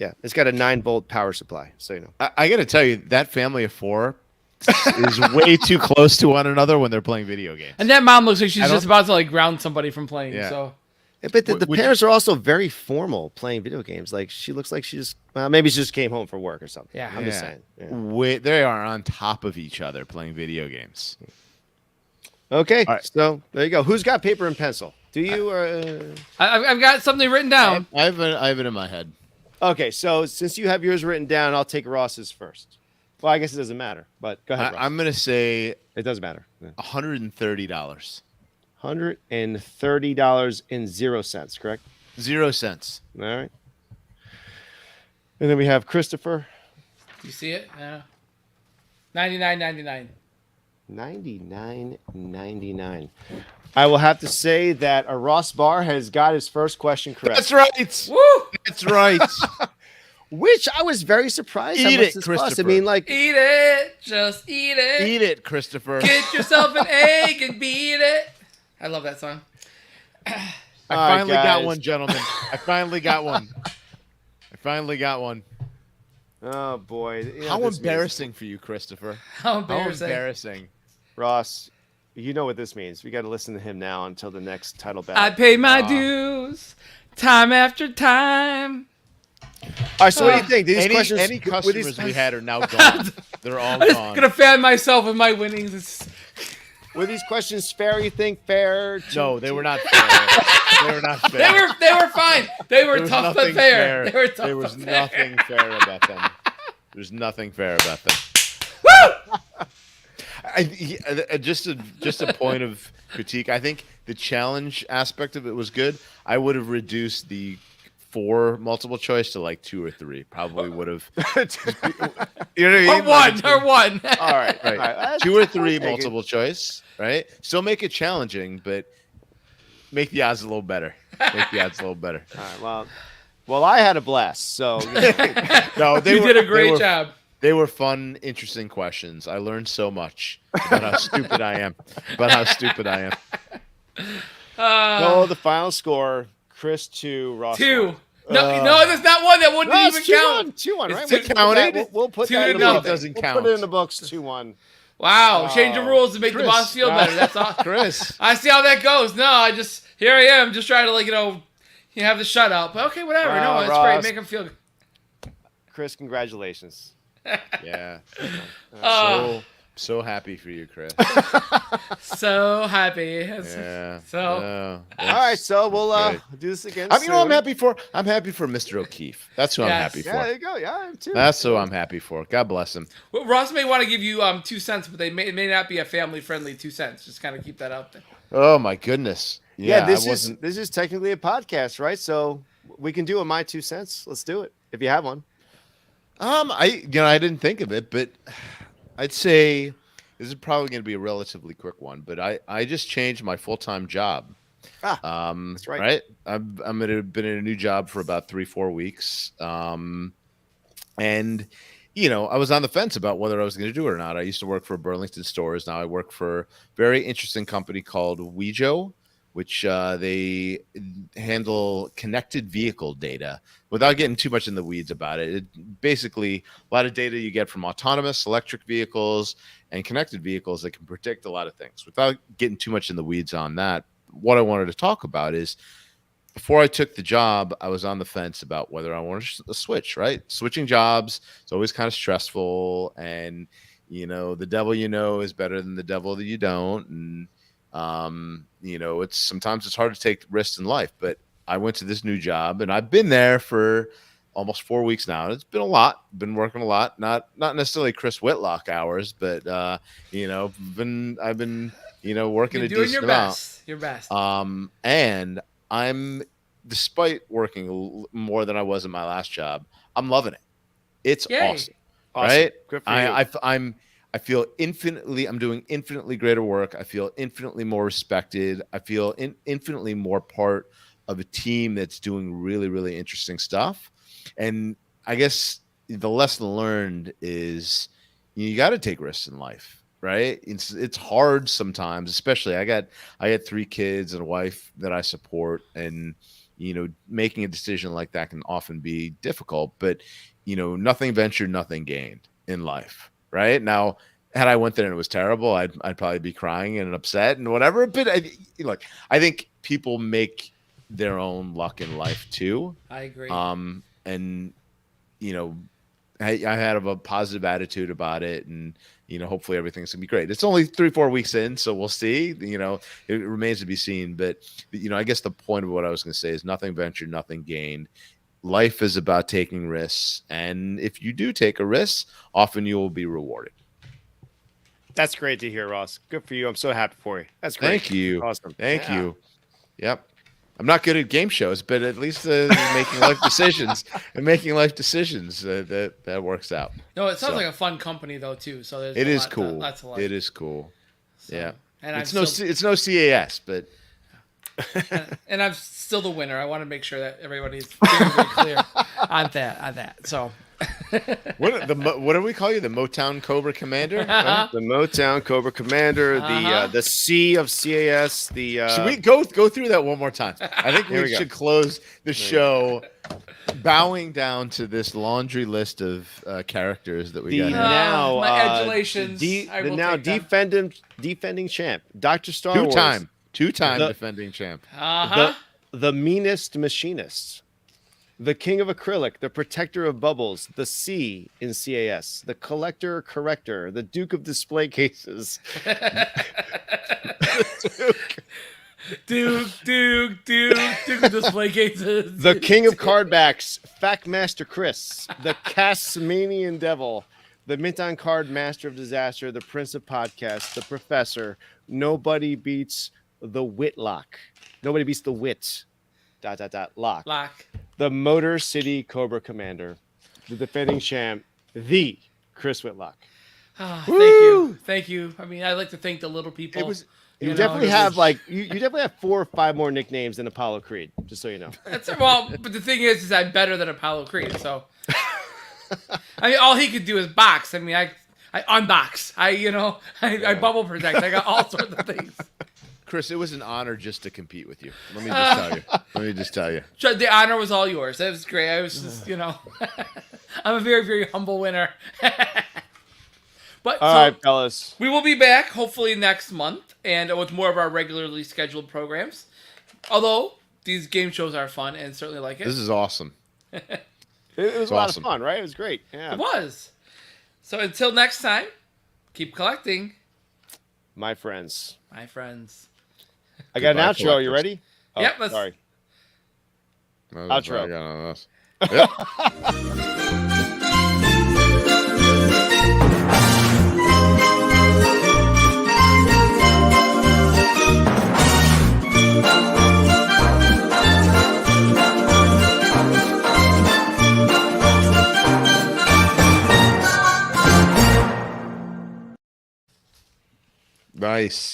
yeah, it's got a 9-volt power supply. So I got to tell you, that family of 4 is way too close to one another when they're playing video games. And that mom looks like she's just about to like ground somebody from playing. Yeah. So, but the parents are also very formal playing video games. Like she looks like she's maybe she just came home from work or something. Yeah, I'm just saying. Yeah. They are on top of each other playing video games. Okay, so there you go. Who's got paper and pencil? Do you? I've got something written down. I have it in my head. Okay, so since you have yours written down, I'll take Ross's first. Well, I guess it doesn't matter, but go ahead. I'm going to say it doesn't matter. $130. $130 and 0 cents, correct? 0 cents. All right. And then we have Christopher. You see it? $99.99. $99.99. I will have to say that a Ross Barr has got his first question correct. That's right. Woo! That's right. Which I was very surprised. Eat it, cost. Christopher. I mean, like, Eat it. Just eat it. Eat it, Christopher. Get yourself an egg and beat it. I love that song. I finally got one, gentlemen. I finally got one. Oh boy! How embarrassing for you, Christopher. How embarrassing. How embarrassing. Ross, you know what this means. We got to listen to him now until the next title battle. I pay my dues time after time. All right, so what do you think? Any customers we had are now gone. They're all I'm just gone. gonna fan myself with my winnings. Were these questions fair? You think fair? No, they were not fair. They were not fair. They were fine. They were tough but fair. They were tough. There was but fair. nothing fair about them. There's nothing fair about them. Just a point of critique. I think the challenge aspect of it was good. I would have reduced the 4 multiple choice to like 2 or 3. Probably would have. You know what I mean? Or one. All right. 2 or 3 multiple choice. Right. Still make it challenging, but make the odds a little better. All right. Well, I had a blast. So no, You did a great job. They were fun, interesting questions. I learned so much about how stupid I am. So the final score: Chris 2, Ross 2. 1. No, there's not one that wouldn't even count. 2-1, right? It's We'll put 2 that to in the nothing. books. Doesn't We'll count. put it in the books. 2-1. Wow, change the rules to make the boss feel better. That's all. Chris. I see how that goes. No, here I am, just trying to have the shutout. But okay, whatever. No, that's Ross. great. Make him feel good. Chris, congratulations. Yeah. Oh. So happy for you, Chris. So happy. Yeah. So. All right, so we'll do this again. I'm happy for Mr. O'Keefe. That's who I'm happy for. Yeah, there you go. Yeah, I am too. That's who I'm happy for. God bless him. Well, Ross may want to give you 2 cents, but it may not be a family-friendly 2 cents. Just kind of keep that out there. Oh my goodness. Yeah, this is technically a podcast, right? So we can do a my 2 cents. Let's do it if you have one. I didn't think of it, but I'd say this is probably going to be a relatively quick one. But I just changed my full-time job. That's right. Right. I'm going to have been in a new job for about 3-4 weeks. And I was on the fence about whether I was going to do it or not. I used to work for Burlington Stores. Now I work for a very interesting company called Wejo, which they handle connected vehicle data. Without getting too much in the weeds about it, basically a lot of data you get from autonomous electric vehicles and connected vehicles that can predict a lot of things. Without getting too much in the weeds on that, what I wanted to talk about is, before I took the job, I was on the fence about whether I wanted to switch, right? Switching jobs is always kind of stressful, and the devil is better than the devil that you don't. And it's sometimes it's hard to take risks in life, but I went to this new job and I've been there for almost 4 weeks now. It's been a lot, been working a lot, not necessarily Chris Whitlock hours, but I've been working You're a doing decent your amount. best. Your best. And I'm, despite working more than I was in my last job, I'm loving it. It's Yay. awesome. Right? Good for you. I feel I'm doing infinitely greater work. I feel infinitely more respected. I feel infinitely more part of a team that's doing really, really interesting stuff. And I guess the lesson learned is you got to take risks in life, right? It's hard sometimes, especially I had 3 kids and a wife that I support, and making a decision like that can often be difficult, but nothing ventured, nothing gained in life. Right now, had I went there and it was terrible, I'd probably be crying and upset and whatever. But I think people make their own luck in life too. I agree. And I had a positive attitude about it, and hopefully everything's gonna be great. It's only 3-4 weeks in, so we'll see. It remains to be seen. But I guess the point of what I was gonna say is nothing ventured, nothing gained. Life is about taking risks, and if you do take a risk, often you will be rewarded. That's great to hear, Ross. Good for you. I'm so happy for you. That's great. Thank you. Awesome. Thank you. Yep. I'm not good at game shows, but at least making life decisions that works out. No, it sounds like a fun company though too. So there's it is cool. That's a lot. It is cool. So, yeah. And it's no CAS, but and I'm still the winner. I want to make sure that everybody's very, very clear on that. So what do we call you? The Motown Cobra Commander? The Motown Cobra Commander, the C of CAS. Should we go through that one more time? I think we should close the show bowing down to this laundry list of characters that we got. Now, my adulations. Defending champ, Dr. Star Wars. Two-time defending champ. The meanest machinist. The king of acrylic, the protector of bubbles, the C in CAS, the collector corrector, the duke of display cases. Duke of display cases. The king of cardbacks, Fact Master Chris, the Casmanian devil, the mint on card master of disaster, the prince of podcasts, the professor. Nobody beats the Whitlock. Nobody beats the wit. ... Lock. The Motor City Cobra Commander, the defending champ, the Chris Whitlock. Thank you. I mean, I like to thank the little people. You definitely have 4 or 5 more nicknames than Apollo Creed, just so you know. But the thing is I'm better than Apollo Creed. So, I mean, all he could do is box. I mean, I unbox. I bubble protect. I got all sorts of things. Chris, it was an honor just to compete with you. Let me just tell you. The honor was all yours. That was great. I was just, I'm a very, very humble winner. But all right, fellas. We will be back hopefully next month and with more of our regularly scheduled programs. Although these game shows are fun and certainly like it. This is awesome. It was a lot of fun, right? It was great. Yeah. It was. So until next time, keep collecting. My friends. I got an outro. You ready? Oh, yep. Sorry. Outro. Nice.